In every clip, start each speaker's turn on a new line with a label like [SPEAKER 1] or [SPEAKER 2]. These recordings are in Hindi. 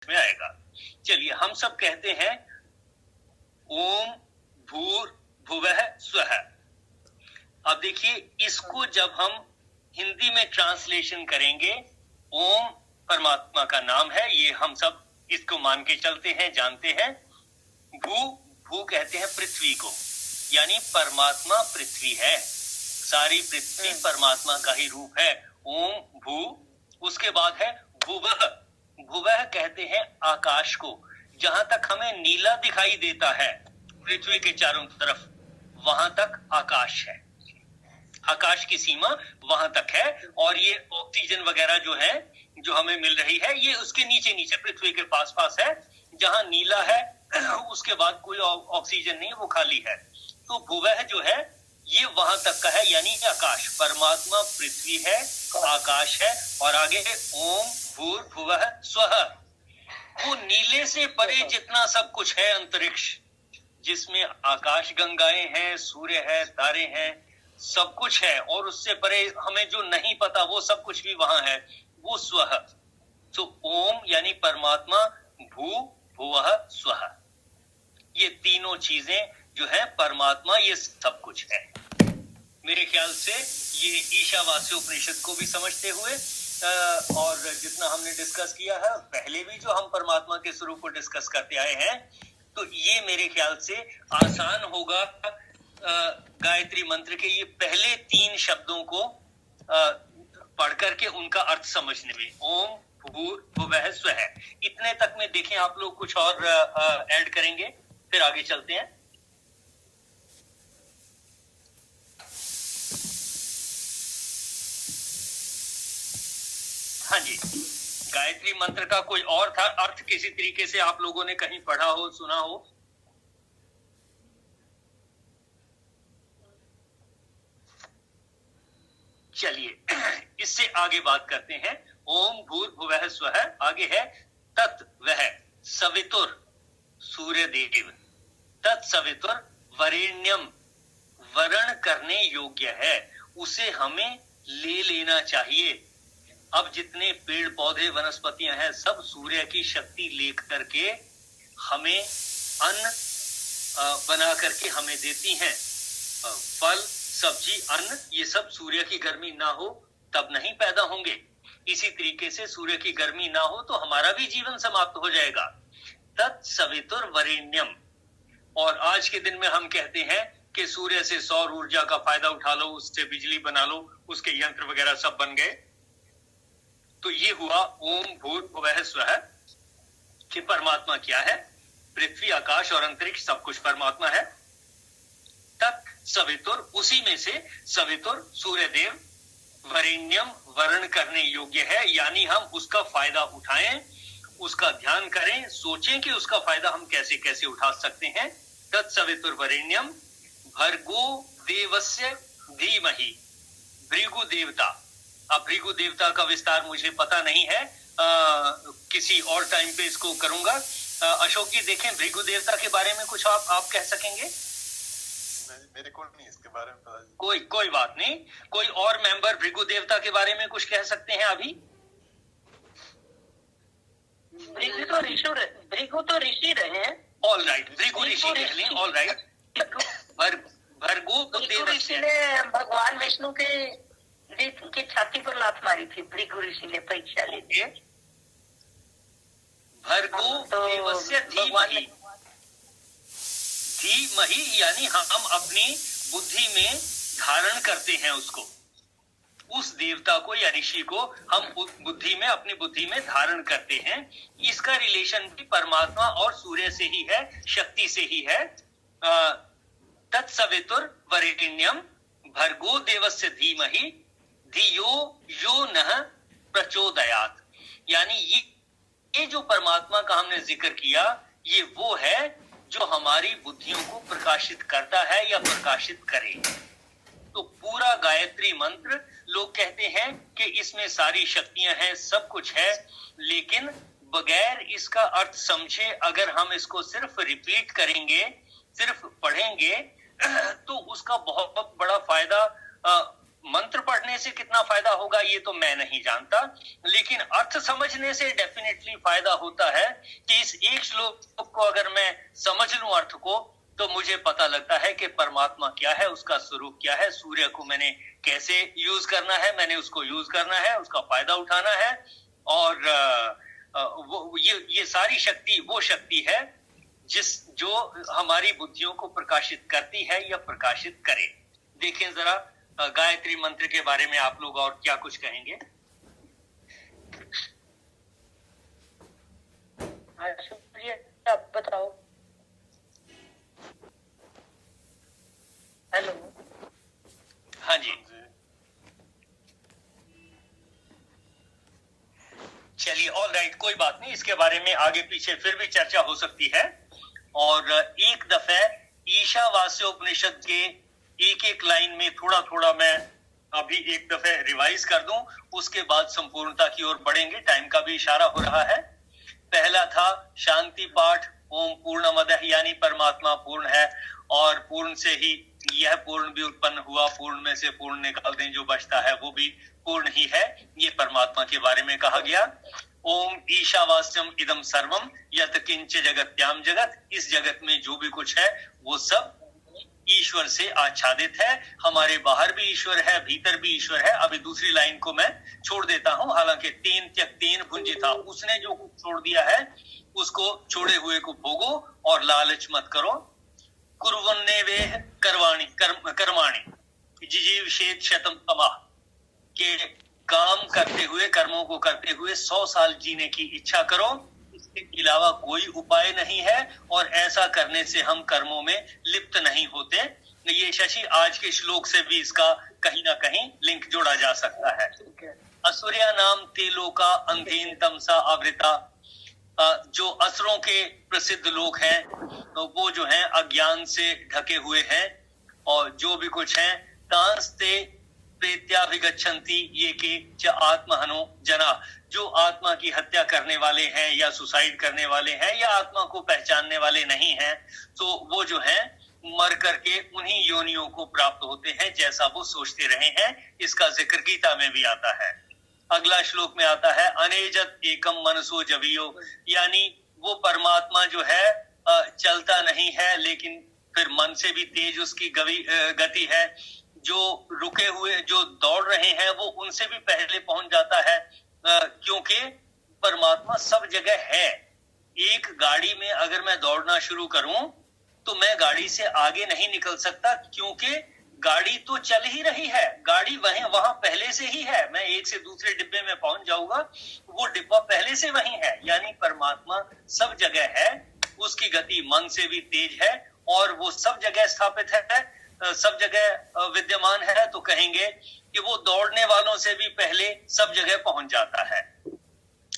[SPEAKER 1] में आएगा। चलिए हम सब कहते हैं ओम भूर्भुवः स्वः। अब देखिए इसको जब हम हिंदी में ट्रांसलेशन करेंगे, ओम परमात्मा का नाम है, ये हम सब इसको मान के चलते हैं, जानते हैं। भू कहते हैं पृथ्वी को, यानी परमात्मा पृथ्वी है, सारी पृथ्वी परमात्मा का ही रूप है। ओम भू। उसके बाद है भुवः। भुवः कहते हैं आकाश को, जहां तक हमें नीला दिखाई देता है पृथ्वी के चारों तरफ, वहां तक आकाश है, आकाश की सीमा वहां तक है। और ये ऑक्सीजन वगैरह जो है, जो हमें मिल रही है, ये उसके नीचे नीचे पृथ्वी के पास पास है। जहां नीला है उसके बाद कोई ऑक्सीजन नहीं, वो खाली है। तो भुवः जो है ये वहां तक का है, यानी आकाश। परमात्मा पृथ्वी है, आकाश है, और आगे है ओम भूर्भुवः स्वः। वो नीले से परे जितना सब कुछ है, अंतरिक्ष जिसमें आकाश गंगाएं हैं, सूर्य है, तारे हैं, सब कुछ है, और उससे परे हमें जो नहीं पता वो सब कुछ भी वहां है, वो स्वः। तो ओम यानी परमात्मा, भू भुवः स्वः, ये तीनों चीजें जो है परमात्मा, ये सब कुछ है। मेरे ख्याल से ये ईशावास्य उपनिषद को भी समझते हुए और जितना हमने डिस्कस किया है पहले भी, जो हम परमात्मा के स्वरूप को डिस्कस करते आए हैं, तो ये मेरे ख्याल से आसान होगा गायत्री मंत्र के ये पहले 3 शब्दों को पढ़ करके उनका अर्थ समझने में। ओम भूर्भुवः स्वः, इतने तक में देखें आप लोग कुछ और ऐड करेंगे, फिर आगे चलते हैं। हाँ जी, गायत्री मंत्र का कोई और था अर्थ, किसी तरीके से आप लोगों ने कहीं पढ़ा हो, सुना हो? चलिए इससे आगे बात करते हैं। ओम भूर्भुवः स्वः, आगे है तत् वह सवितुर सूर्य देव, तत्सवितुर वरेण्यम, वरण करने योग्य है, उसे हमें ले लेना चाहिए। अब जितने पेड़ पौधे वनस्पतियां हैं, सब सूर्य की शक्ति लेकर के हमें अन्न बना करके हमें देती हैं। फल, सब्जी, अन्न, ये सब सूर्य की गर्मी ना हो तब नहीं पैदा होंगे। इसी तरीके से सूर्य की गर्मी ना हो तो हमारा भी जीवन समाप्त हो जाएगा। तत्सवितुर वरेण्यम। और आज के दिन में हम कहते हैं कि सूर्य से सौर ऊर्जा का फायदा उठा लो, उससे बिजली बना लो, उसके यंत्र वगैरह सब बन गए। तो ये हुआ ओम भूर्भुवः स्वः कि परमात्मा क्या है, पृथ्वी, आकाश और अंतरिक्ष सब कुछ परमात्मा है। तत् सवितुर, उसी में से सवितुर सूर्य देव, वरेण्यम, वर्ण करने योग्य है, यानी हम उसका फायदा उठाएं, उसका ध्यान करें, सोचें कि उसका फायदा हम कैसे कैसे उठा सकते हैं। तत्सवितुर वरेण्यम भर्गो देवस्य धीमहि, भृगु देवता। अब भृगु देवता का विस्तार मुझे पता नहीं है, किसी और टाइम पे इसको करूंगा। अशोक जी देखें, भृगु देवता के बारे में कुछ आप कह सकेंगे?
[SPEAKER 2] मेरे को नहीं इसके बारे में पता।
[SPEAKER 1] कोई बात नहीं, कोई और मेंबर भृगु देवता के बारे में कुछ कह सकते हैं अभी?
[SPEAKER 3] भृगु तो ऋषि रहे हैं।
[SPEAKER 1] ऑल राइट, भृगु ऋषि कह लें, ऑल राइट। भर्गु
[SPEAKER 3] ऋषि ने भगवान विष्णु की छाती पर लात मारी थी, भृगु ऋषि ने परीक्षा ली थी।
[SPEAKER 1] भर्गो देवस्य धीमहि, धीमहि यानी हम अपनी बुद्धि में धारण करते हैं उसको, उस देवता को या ऋषि को हम बुद्धि में, अपनी बुद्धि में धारण करते हैं। इसका रिलेशन भी परमात्मा और सूर्य से ही है, शक्ति से ही है। तत्सवितुर वरेण्यम भर्गो देवस्य धीमहि धियो यो नः प्रचोदयात्, यानी ये जो परमात्मा का हमने जिक्र किया, ये वो है जो हमारी बुद्धियों को प्रकाशित करता है या प्रकाशित करे। तो पूरा गायत्री मंत्र, लोग कहते हैं कि इसमें सारी शक्तियां हैं, सब कुछ है, लेकिन बगैर इसका अर्थ समझे अगर हम इसको सिर्फ रिपीट करेंगे, सिर्फ पढ़ेंगे, तो उसका बहुत बड़ा फायदा मंत्र पढ़ने से कितना फायदा होगा ये तो मैं नहीं जानता, लेकिन अर्थ समझने से डेफिनेटली फायदा होता है कि इस एक श्लोक को अगर मैं समझ लूं अर्थ को, तो मुझे पता लगता है कि परमात्मा क्या है, उसका स्वरूप क्या है, सूर्य को मैंने कैसे यूज करना है, मैंने उसको यूज करना है, उसका फायदा उठाना है। और ये सारी शक्ति वो शक्ति है जो हमारी बुद्धियों को प्रकाशित करती है या प्रकाशित करे। देखें जरा गायत्री मंत्र के बारे में आप लोग और क्या कुछ कहेंगे?
[SPEAKER 3] आप बताओ। हेलो।
[SPEAKER 1] हाँ जी, चलिए, ऑल राइट, कोई बात नहीं, इसके बारे में आगे पीछे फिर भी चर्चा हो सकती है। और एक दफे ईशावास्योपनिषद के एक एक लाइन में थोड़ा थोड़ा मैं अभी एक दफे रिवाइज कर दूं, उसके बाद संपूर्णता की ओर बढ़ेंगे। टाइम का भी इशारा हो रहा है। पहला था शांति पाठ, ओम पूर्णमदः, यानी परमात्मा पूर्ण है और पूर्ण से ही यह पूर्ण भी उत्पन्न हुआ, पूर्ण में से पूर्ण निकाल दें, जो बचता है वो भी पूर्ण ही है। ये परमात्मा के बारे में कहा गया। ओम ईशावास्यम इदम सर्वम यत किंच जगत्याम जगत, इस जगत में जो भी कुछ है वो सब ईश्वर से आच्छादित है। हमारे बाहर भी ईश्वर है, भीतर भी ईश्वर है। अभी दूसरी लाइन को मैं छोड़ देता हूं, हालांकि तेन त्यक तेन भुंजिता, उसने जो कुछ छोड़ दिया है उसको छोड़े हुए को भोगो और लालच मत करो। कुर्वन्ने वे कर्माणि जिजीविषेत शतम तमः, के काम करते हुए, कर्मों को करते हुए 100 साल जीने की इच्छा करो, इसके अलावा कोई उपाय नहीं है। और ऐसा करने से हम कर्मों में लिप्त नहीं होते। ये शशि आज के श्लोक से भी इसका कहीं ना कहीं लिंक जोड़ा जा सकता है। असुर्या नाम तेलो का अंधेन तमसा आवृता, जो असुरों के प्रसिद्ध लोग हैं तो वो जो हैं अज्ञान से ढके हुए हैं, और जो भी कुछ हैं तांस्ते प्रेत्याभिगच्छन्ति ये के च आत्महनो जना, जो आत्मा की हत्या करने वाले हैं या सुसाइड करने वाले हैं या आत्मा को पहचानने वाले नहीं हैं, तो वो जो हैं मर करके उन्हीं योनियों को प्राप्त होते हैं जैसा वो सोचते रहे हैं। इसका जिक्र गीता में भी आता है। अगला श्लोक में आता है अनेजत एकम मनसो जवियो, यानी वो परमात्मा जो है चलता नहीं है, लेकिन फिर मन से भी तेज उसकी गति है। जो रुके हुए, जो दौड़ रहे हैं, वो उनसे भी पहले पहुंच जाता है, क्योंकि परमात्मा सब जगह है। एक गाड़ी में अगर मैं दौड़ना शुरू करूं तो मैं गाड़ी से आगे नहीं निकल सकता, क्योंकि गाड़ी तो चल ही रही है, गाड़ी वहां पहले से ही है। मैं एक से दूसरे डिब्बे में पहुंच जाऊंगा, वो डिब्बा पहले से वहीं है। यानी परमात्मा सब जगह है, उसकी गति मन से भी तेज है और वो सब जगह स्थापित है, सब जगह विद्यमान है। तो कहेंगे कि वो दौड़ने वालों से भी पहले सब जगह पहुंच जाता है।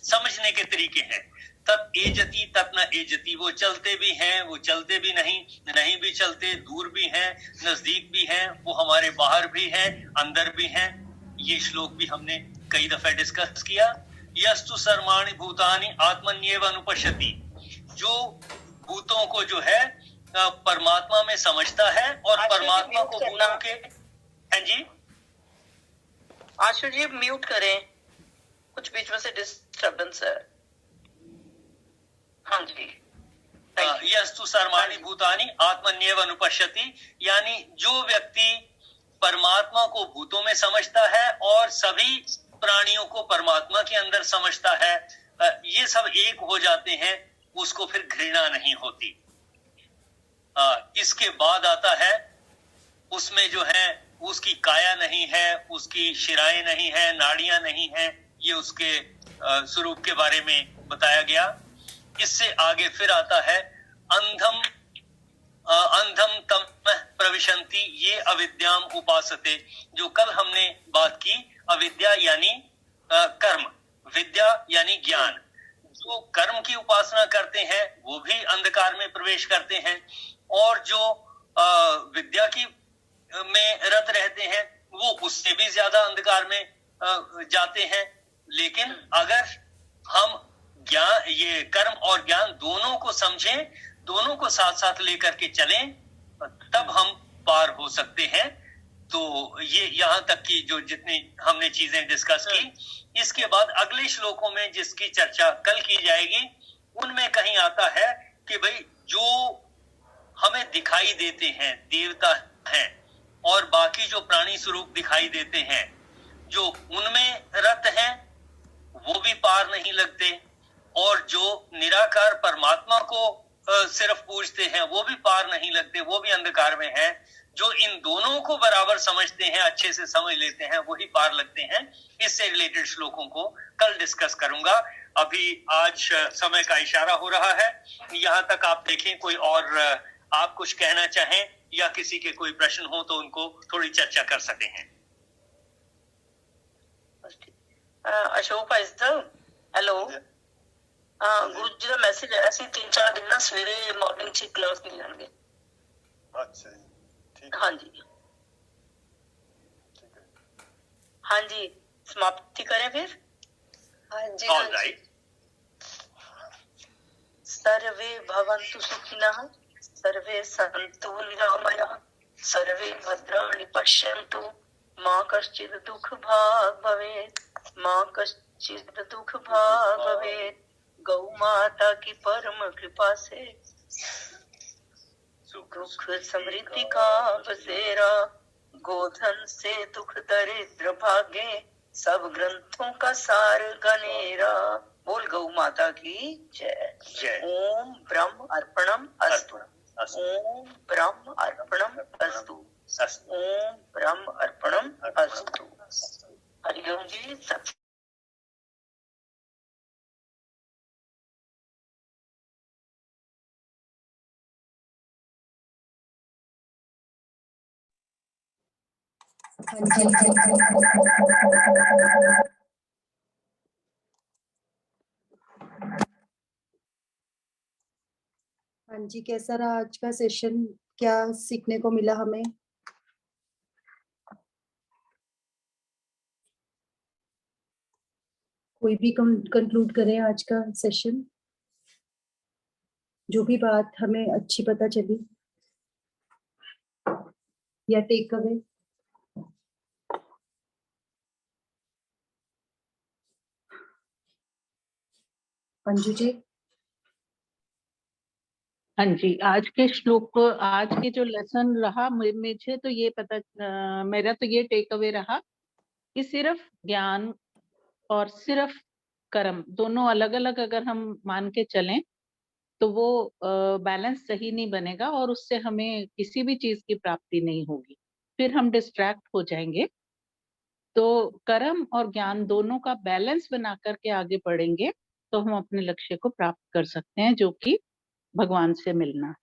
[SPEAKER 1] समझने के तरीके हैं। तत् एजति तत् न एजति, वो चलते भी हैं, वो चलते भी नहीं भी चलते, दूर भी हैं, नजदीक भी हैं, वो हमारे बाहर भी हैं, अंदर भी हैं। ये श्लोक भी हमने कई दफे डिस्कस किया। यस्तु सर्वाणि भूतानि आत्मन्येव अनुपश्यति, जो भूतों को जो है परमात्मा में समझता है और परमात्मा को भूतों के। हाँ जी
[SPEAKER 3] आशु जी म्यूट करें, कुछ बीच में से डिस्टर्बेंस है। हाँ जी।
[SPEAKER 1] यस्तु सर्वाणि भूतानि आत्मन्येव अनुपश्यति, यानी जो व्यक्ति परमात्मा को भूतों में समझता है और सभी प्राणियों को परमात्मा के अंदर समझता है, ये सब एक हो जाते हैं, उसको फिर घृणा नहीं होती। इसके बाद आता है उसमें जो है उसकी काया नहीं है, उसकी शिराएं नहीं है, नाड़ियां नहीं है, ये उसके स्वरूप के बारे में बताया गया। इससे आगे फिर आता है अंधम तम प्रविशन्ति ये अविद्याम उपासते, जो कल हमने बात की। अविद्या यानी कर्म, विद्या यानी ज्ञान। जो कर्म की उपासना करते हैं वो भी अंधकार में प्रवेश करते हैं, और जो विद्या की में रत रहते हैं वो उससे भी ज्यादा अंधकार में जाते हैं। लेकिन अगर हम ज्ञान, ये कर्म और ज्ञान दोनों को समझें, दोनों को साथ साथ लेकर के चलें, तब हम पार हो सकते हैं। तो ये यहाँ तक की जो जितनी हमने चीजें डिस्कस की, इसके बाद अगले श्लोकों में जिसकी चर्चा कल की जाएगी उनमें कहीं आता है कि भाई जो हमें दिखाई देते हैं देवता हैं और बाकी जो प्राणी स्वरूप दिखाई देते हैं, जो उनमें रत हैं वो भी पार नहीं लगते, और जो निराकार परमात्मा को सिर्फ पूजते हैं वो भी पार नहीं लगते, वो भी अंधकार में है। जो इन दोनों को बराबर समझते हैं, अच्छे से समझ लेते हैं, वही पार लगते हैं। इससे रिलेटेड श्लोकों को कल डिस्कस करूंगा। अभी आज समय का इशारा हो रहा है, यहाँ तक आप देखें। कोई और आप कुछ कहना चाहें या किसी के कोई प्रश्न हो तो उनको थोड़ी चर्चा कर सकते हैं।
[SPEAKER 3] अशोक भाई साहब, हेलो। गुरु जी का मैसेज आया सी 3-4 दिन ना सवेरे मॉर्निंग से क्लास नहीं लेंगे।
[SPEAKER 2] अच्छा जी, ठीक।
[SPEAKER 3] हाँ जी,
[SPEAKER 2] ठीक है।
[SPEAKER 3] हाँ जी, समाप्ति करें फिर।
[SPEAKER 4] हाँ जी,
[SPEAKER 1] ऑल राइट।
[SPEAKER 3] सर्वे भवन्तु सुखिनः, सर्वे सन्तु निरामयाः, सर्वे भद्राणि पश्यन्तु, मा कश्चित् दुःख भाग् भवेत्, मा कश्चित् दुःख भाग् भवेत्। गौ माता की परम कृपा से सुख समृद्धि का बसेरा, गोधन से दुख दरिद्र भागे, सब ग्रंथों का सार गनेरा। बोल गौ माता की जय।
[SPEAKER 1] जय।
[SPEAKER 3] ओम ब्रह्म अर्पणम अस्तु, ओम ब्रह्म अर्पणम अस्तु, ओम ब्रह्म अर्पणम अस्तु। हरिओम जी। सत
[SPEAKER 4] हाँ जी, कैसा रहा आज का सेशन? क्या सीखने को मिला हमें? कोई भी कंक्लूड करें आज का सेशन, जो भी बात हमें अच्छी पता चली या टेक अवे। अंजू जी।
[SPEAKER 5] हाँ जी, आज के श्लोक, आज के जो लेसन रहा मुझे तो ये पता, मेरा तो ये टेक अवे रहा कि सिर्फ ज्ञान और सिर्फ कर्म दोनों अलग अलग अगर हम मान के चलें तो वो बैलेंस सही नहीं बनेगा और उससे हमें किसी भी चीज की प्राप्ति नहीं होगी, फिर हम डिस्ट्रैक्ट हो जाएंगे। तो कर्म और ज्ञान दोनों का बैलेंस बना करके आगे बढ़ेंगे तो हम अपने लक्ष्य को प्राप्त कर सकते हैं, जो कि भगवान से मिलना है।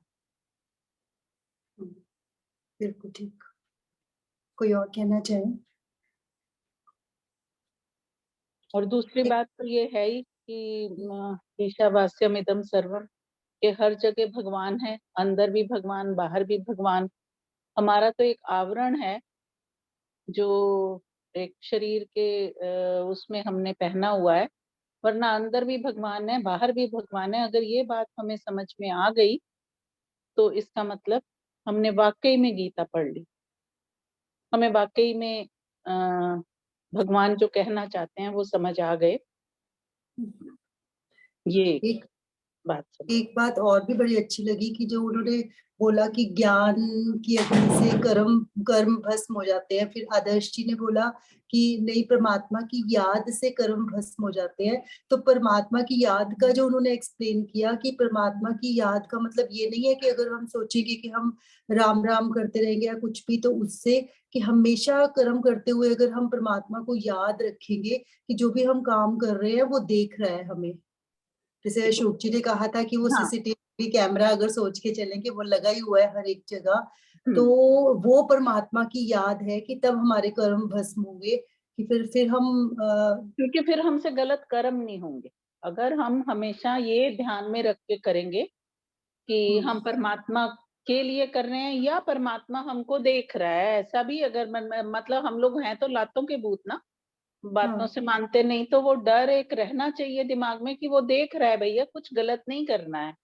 [SPEAKER 4] बिल्कुल ठीक। कोई और कहना चाहे?
[SPEAKER 5] और दूसरी बात तो ये है ही कि ईशावास्यम इदम सर्वम, के हर जगह भगवान है, अंदर भी भगवान, बाहर भी भगवान। हमारा तो एक आवरण है जो एक शरीर के उसमें हमने पहना हुआ है, वरना अंदर भी भगवान है, बाहर भी भगवान है। अगर ये बात हमें समझ में आ गई तो इसका मतलब हमने वाकई में गीता पढ़ ली, हमें वाकई में भगवान जो कहना चाहते हैं वो समझ आ गए। ये
[SPEAKER 4] एक बात और भी बड़ी अच्छी लगी कि जो उन्होंने बोला कि ज्ञान की अग्नि से कर्म भस्म हो जाते हैं। फिर आदर्श जी ने बोला कि नहीं, परमात्मा की याद से कर्म भस्म हो जाते हैं। तो परमात्मा की याद का जो उन्होंने एक्सप्लेन किया कि परमात्मा की याद का मतलब ये नहीं है कि अगर हम सोचेंगे कि हम राम राम करते रहेंगे या कुछ भी, तो उससे कि हमेशा कर्म करते हुए अगर हम परमात्मा को याद रखेंगे कि जो भी हम काम कर रहे हैं वो देख रहा है हमें। जैसे अशोक जी ने कहा था कि वो सीसीटीवी कैमरा अगर सोच के चलें कि वो लगा ही हुआ है हर एक जगह, तो वो परमात्मा की याद है कि तब हमारे कर्म भस्म होंगे, कि फिर हम
[SPEAKER 5] क्योंकि फिर हमसे गलत कर्म नहीं होंगे। अगर हम हमेशा ये ध्यान में रख के करेंगे कि हम परमात्मा के लिए कर रहे हैं या परमात्मा हमको देख रहा है, ऐसा भी अगर मतलब हम लोग हैं तो लातों के भूत ना, बातों से मानते नहीं, तो वो डर एक रहना चाहिए दिमाग में कि वो देख रहा है भैया, कुछ गलत नहीं करना है।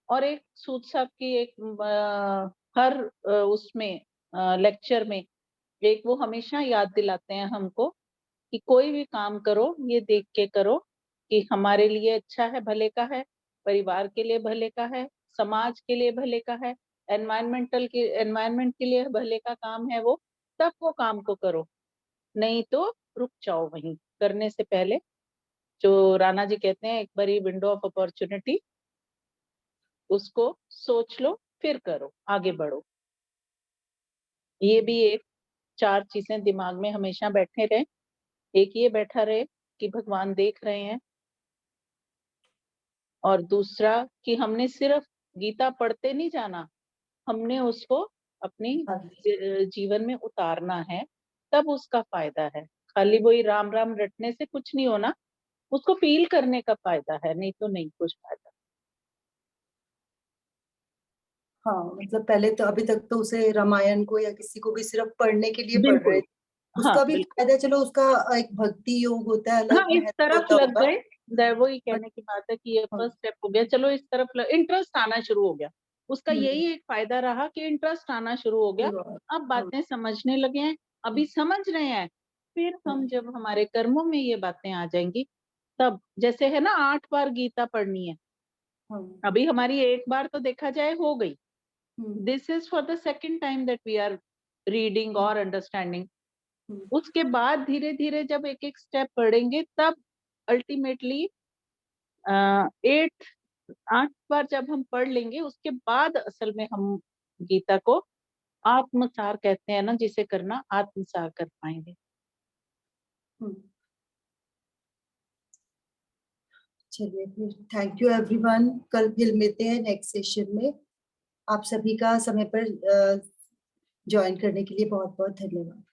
[SPEAKER 5] और एक सूद साहब की एक हर उसमें लेक्चर में एक वो हमेशा याद दिलाते हैं हमको कि कोई भी काम करो ये देख के करो कि हमारे लिए अच्छा है, भले का है, परिवार के लिए भले का है, समाज के लिए भले का है, एनवायरमेंट के लिए भले का काम है वो, तब वो काम को करो, नहीं तो रुक जाओ वहीं करने से पहले। जो राणा जी कहते हैं एक बारी विंडो ऑफ अपॉर्चुनिटी, उसको सोच लो फिर करो, आगे बढ़ो। ये भी एक 4 चीजें दिमाग में हमेशा बैठे रहे। एक ये बैठा रहे कि भगवान देख रहे हैं, और दूसरा कि हमने सिर्फ गीता पढ़ते नहीं जाना, हमने उसको अपनी जीवन में उतारना है, तब उसका फायदा है। खाली वही राम राम रटने से कुछ नहीं होना, उसको फील करने का फायदा है, नहीं तो नहीं कुछ फायदा।
[SPEAKER 4] हाँ, मतलब पहले तो अभी तक तो उसे रामायण को या किसी को भी सिर्फ पढ़ने के लिए पढ़ रहे
[SPEAKER 5] बिल्कुल,
[SPEAKER 4] थे।
[SPEAKER 5] हाँ
[SPEAKER 4] उसका भी
[SPEAKER 5] बिल्कुल,
[SPEAKER 4] फायदा, चलो उसका एक भक्ति योग होता है,
[SPEAKER 5] हाँ
[SPEAKER 4] अलग
[SPEAKER 5] इस
[SPEAKER 4] महत्व
[SPEAKER 5] तरफ
[SPEAKER 4] होता
[SPEAKER 5] लग
[SPEAKER 4] होगा।
[SPEAKER 5] गए, वही कहने की बात है कि ये
[SPEAKER 4] हाँ,
[SPEAKER 5] फर्स्ट स्टेप हो गया, चलो इस तरफ इंटरेस्ट आना शुरू हो गया। उसका
[SPEAKER 4] हम्म,
[SPEAKER 5] यही एक फायदा रहा कि इंटरेस्ट आना शुरू हो गया, अब
[SPEAKER 4] हाँ,
[SPEAKER 5] बातें समझने लगे हैं, अभी समझ रहे हैं। फिर हम जब हमारे कर्मों में ये बातें आ जाएंगी, तब जैसे है ना 8 बार गीता पढ़नी है,
[SPEAKER 4] हाँ,
[SPEAKER 5] अभी हमारी एक बार तो देखा जाए हो गई,
[SPEAKER 4] hmm,
[SPEAKER 5] this is for the second time that we are reading और अंडरस्टैंडिंग।
[SPEAKER 4] हम्म,
[SPEAKER 5] उसके बाद धीरे धीरे जब एक एक स्टेप पढ़ेंगे, तब अल्टीमेटली 8 बार जब हम पढ़ लेंगे, उसके बाद असल में हम गीता को आत्मसार कहते हैं ना, जिसे करना, आत्मसार कर पाएंगे।
[SPEAKER 4] हम्म। चलिए फिर, थैंक यू एवरीवन। कल फिर मिलते हैं नेक्स्ट सेशन में। आप सभी का समय पर ज्वाइन करने के लिए बहुत बहुत धन्यवाद।